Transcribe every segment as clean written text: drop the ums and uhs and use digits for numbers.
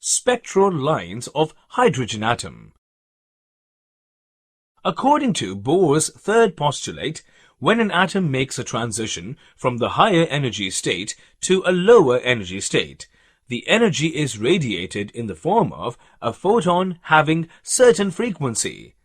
spectral lines of hydrogen atom. According to Bohr's third postulate, when an atom makes a transition from the higher energy state to a lower energy state, the energy is radiated in the form of a photon having certain frequency.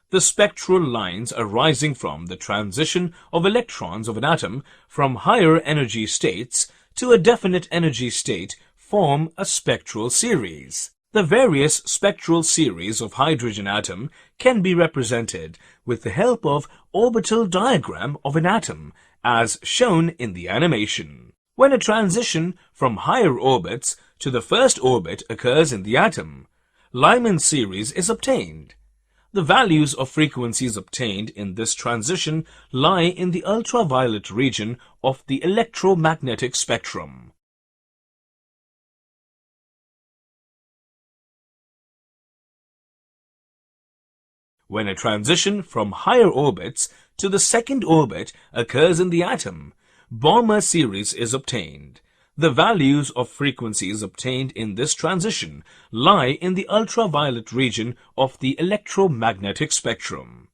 The spectral lines arising from the transition of electrons of an atom from higher energy states to a definite energy state form a spectral series. The various spectral series of hydrogen atom can be represented with the help of orbital diagram of an atom, as shown in the animation. When a transition from higher orbits to the first orbit occurs in the atom, Lyman series is obtained. The values of frequencies obtained in this transition lie in the ultraviolet region of the electromagnetic spectrum. When a transition from higher orbits to the second orbit occurs in the atom, Balmer series is obtained. The values of frequencies obtained in this transition lie in the ultraviolet region of the electromagnetic spectrum.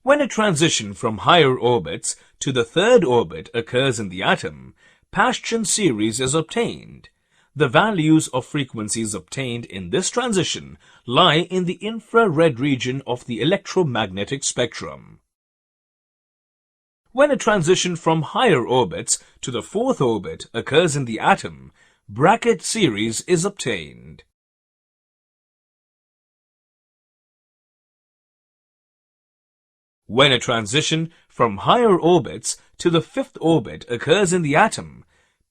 When a transition from higher orbits to the third orbit occurs in the atom, Paschen series is obtained. The values of frequencies obtained in this transition lie in the infrared region of the electromagnetic spectrum. When a transition from higher orbits to the fourth orbit occurs in the atom, Brackett series is obtained. When a transition from higher orbits to the fifth orbit occurs in the atom,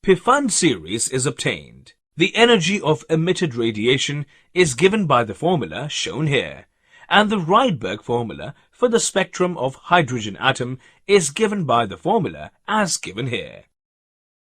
Pfund series is obtained. The energy of emitted radiation is given by the formula shown here, and the Rydberg formula for the spectrum of hydrogen atom is given by the formula as given here.